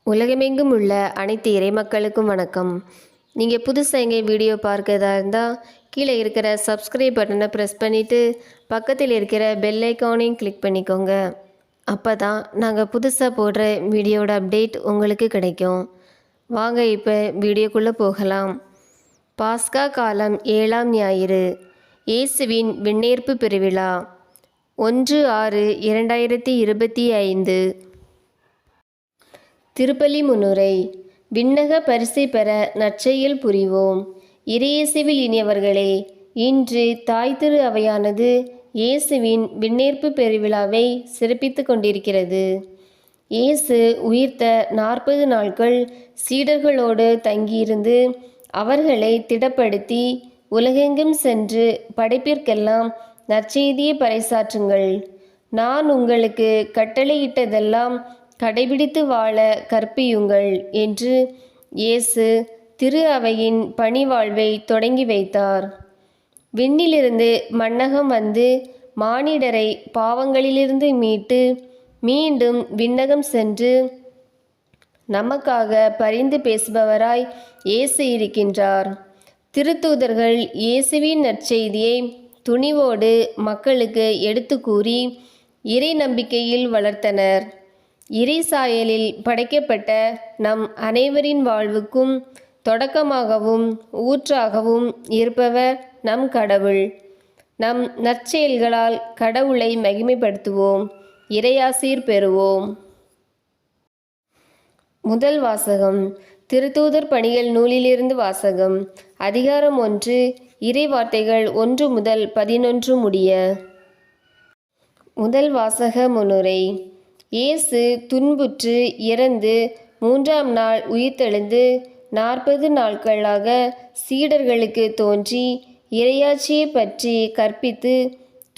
உலகமெங்கும் உள்ள அனைத்து இறைமக்களுக்கும் வணக்கம். நீங்கள் புதுசாக எங்கே வீடியோ பார்க்கறதா இருந்தால் கீழே இருக்கிற சப்ஸ்கிரைப் பட்டனை ப்ரெஸ் பண்ணிவிட்டு பக்கத்தில் இருக்கிற பெல் ஐக்கானையும் கிளிக் பண்ணிக்கோங்க. அப்போ தான் நாங்கள் புதுசாக போடுற வீடியோட அப்டேட் உங்களுக்கு கிடைக்கும். வாங்க இப்போ வீடியோக்குள்ளே போகலாம். பாஸ்கா காலம் 7ஆம் ஞாயிறு, இயேசுவின் விண்ணேற்பு பெருவிழா, 1/6/2025. திருப்பலி முன்னுரை. விண்ணக பரிசை பெற நற்செயல் புரிவோம். இறையேசுவில் இனியவர்களே, இன்று தாய் திரு அவையானது இயேசுவின் விண்ணேற்பு பெருவிழாவை சிறப்பித்து கொண்டிருக்கிறது. இயேசு உயிர்த்த 40 நாட்கள் சீடர்களோடு தங்கியிருந்து அவர்களை திடப்படுத்தி உலகெங்கும் சென்று படைப்பிற்கெல்லாம் நற்செய்தியை பறைசாற்றுங்கள், நான் உங்களுக்கு கட்டளையிட்டதெல்லாம் கடைபிடித்து வாழ கற்பியுங்கள் என்று இயேசு திரு அவையின் பணிவாழ்வை தொடங்கி வைத்தார். விண்ணிலிருந்து மண்ணகம் வந்து மானிடரை பாவங்களிலிருந்து மீட்டு மீண்டும் விண்ணகம் சென்று நமக்காக பரிந்து பேசுபவராய் இயேசு இருக்கின்றார். திருத்தூதர்கள் இயேசுவின் நற்செய்தியை துணிவோடு மக்களுக்கு எடுத்து கூறி இறை நம்பிக்கையில் வளர்த்தனர். இறை சாயலில் படைக்கப்பட்ட நம் அனைவரின் வாழ்வுக்கும் தொடக்கமாகவும் ஊற்றாகவும் இருப்பவர் நம் கடவுள். நம் நற்செயல்களால் கடவுளை மகிமைப்படுத்துவோம், இறையாசீர் பெறுவோம். முதல் வாசகம். திருத்தூதர் பணிகள் நூலிலிருந்து வாசகம். அதிகாரம் 1, இறை வார்த்தைகள் 1 முதல் 11 முடிய. முதல் வாசக முன்னுரை. இயேசு துன்புற்று இறந்து 3ஆம் நாள் உயிர்த்தெழுந்து 40 நாட்களாக சீடர்களுக்கு தோன்றி இறையாட்சியை பற்றி கற்பித்து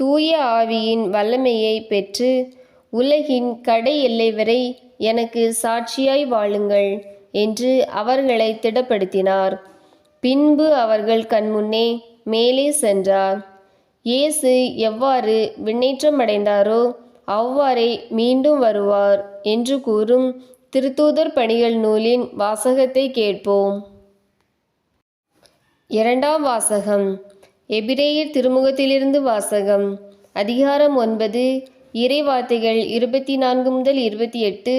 தூய ஆவியின் வல்லமையை பெற்று உலகின் கடை எல்லை வரை எனக்கு சாட்சியாய் வாழுங்கள் என்று அவர்களை திடப்படுத்தினார். பின்பு அவர்கள் கண்முன்னே மேலே சென்றார். இயேசு எவ்வாறு விண்ணேற்றம் அடைந்தாரோ அவ்வாறே மீண்டும் வருவார் என்று கூறும் திருத்தூதர் பணிகள் நூலின் வாசகத்தை கேட்போம். இரண்டாம் வாசகம். எபிரேயர் திருமுகத்திலிருந்து வாசகம். அதிகாரம் 9, இறை வார்த்தைகள் 24 முதல் 28,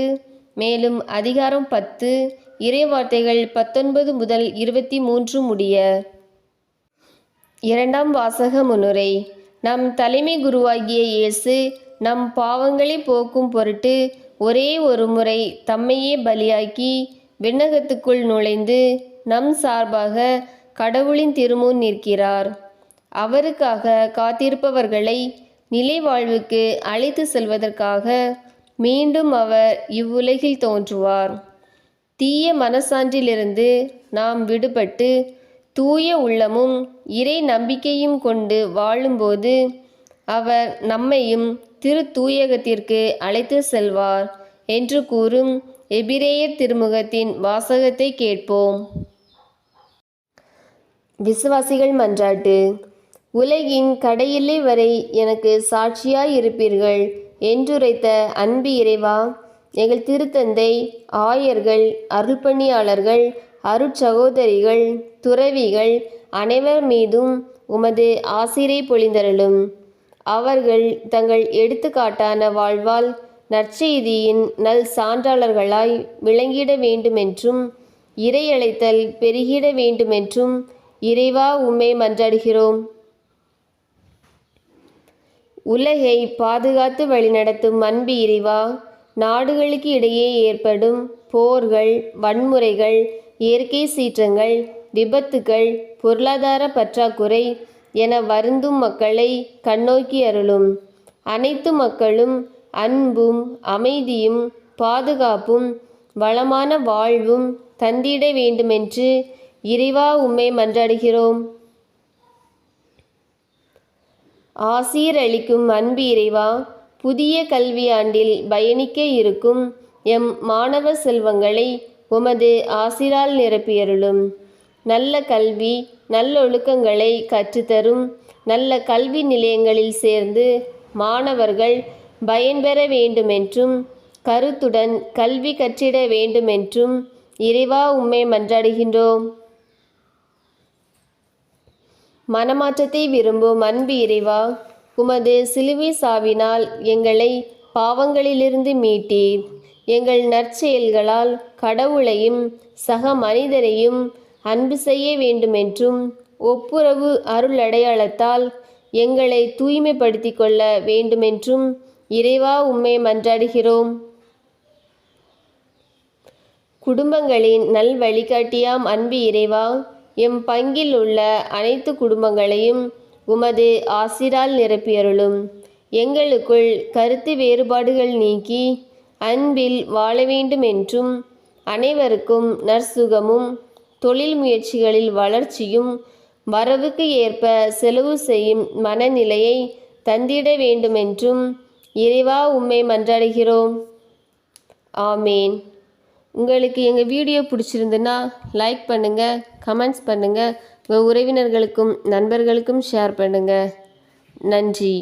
மேலும் அதிகாரம் 10, இறை வார்த்தைகள் 19 முதல் 23 முடிய. இரண்டாம் வாசக முன்னுரை. நம் தலைமை குருவாகிய இயேசு நம் பாவங்களை போக்கும் பொருட்டு ஒரே ஒரு முறை தம்மையே பலியாக்கி விண்ணகத்துக்குள் நுழைந்து நம் சார்பாக கடவுளின் திருமுன் நிற்கிறார். அவருக்காக காத்திருப்பவர்களை நிலை வாழ்வுக்கு அழைத்து செல்வதற்காக மீண்டும் அவர் இவ்வுலகில் தோன்றுவார். தீய மனசான்றிலிருந்து நாம் விடுபட்டு தூய உள்ளமும் இறை நம்பிக்கையும் கொண்டு வாழும்போது அவர் நம்மையும் திரு தூயகத்திற்கு அழைத்து செல்வார் என்று கூறும் எபிரேயர் திருமுகத்தின் வாசகத்தை கேட்போம். விசுவாசிகள் மன்றாட்டு. உலகின் கடையெல்லை வரை எனக்கு சாட்சியாய் இருப்பீர்கள் என்றுரைத்த அன்பு இறைவா, எங்கள் திருத்தந்தை, ஆயர்கள், அருள்பணியாளர்கள், அருட்சகோதரிகள், துறவிகள் அனைவர் மீதும் உமது ஆசிரை பொழிந்தருளும். அவர்கள் தங்கள் எடுத்துக்காட்டான வாழ்வால் நற்செய்தியின் நல் சான்றாளர்களாய் விளங்கிட வேண்டுமென்றும் இறையழைத்தல் பெருகிட வேண்டுமென்றும் இறைவா உம்மை மன்றாடுகிறோம். உலகை பாதுகாத்து வழிநடத்தும் அன்பு இறைவா, நாடுகளுக்கு இடையே ஏற்படும் போர்கள், வன்முறைகள், இயற்கை சீற்றங்கள், விபத்துகள், பொருளாதார பற்றாக்குறை என வருந்தும் மக்களை கண்ணோக்கி அருளும். அனைத்து மக்களும் அன்பும் அமைதியும் பாதுகாப்பும் வளமான வாழ்வும் தந்திட வேண்டுமென்று இறைவா உம்மை மன்றாடுகிறோம். ஆசீர் அளிக்கும் அன்பு இறைவா, புதிய கல்வியாண்டில் பயணிக்க இருக்கும் எம் மாணவ செல்வங்களை உமது ஆசிரால் நிரப்பியருளும். நல்ல கல்வி, நல்லொழுக்கங்களை கற்றுத்தரும் நல்ல கல்வி நிலையங்களில் சேர்ந்து மாணவர்கள் பயன்பெற வேண்டுமென்றும் கருத்துடன் கல்வி கற்றிட வேண்டுமென்றும் இறைவா உம்மை மன்றாடுகின்றோம். மனமாற்றத்தை விரும்பும் அன்பு இறைவா, உமது சிலுவை சாவினால் எங்களை பாவங்களிலிருந்து மீட்டீர். எங்கள் நற்செயல்களால் கடவுளையும் சக மனிதரையும் அன்பு செய்ய வேண்டுமென்றும் ஒப்புரவு அருளடையாளத்தால் எங்களை தூய்மைப்படுத்திக் கொள்ள வேண்டுமென்றும் இறைவா உம்மை மன்றாடுகிறோம். குடும்பங்களின் நல் வழிகாட்டியாம் அன்பு இறைவா, எம் பங்கில் உள்ள அனைத்து குடும்பங்களையும் உமது ஆசிரால் நிரப்பியருளும். எங்களுக்குள் கருத்து வேறுபாடுகள் நீக்கி அன்பில் வாழ வேண்டுமென்றும் அனைவருக்கும் நற்சுகமும் தொழில் முயற்சிகளில் வளர்ச்சியும் வரவுக்கு ஏற்ப செலவு செய்யும் மனநிலையை தந்திட வேண்டுமென்றும் இறைவா உம்மை மன்றாடுகிறோம். ஆமேன். உங்களுக்கு எங்கள் வீடியோ பிடிச்சிருந்துன்னா லைக் பண்ணுங்கள், கமெண்ட்ஸ் பண்ணுங்கள், உங்கள் உறவினர்களுக்கும் நண்பர்களுக்கும் ஷேர் பண்ணுங்கள். நன்றி.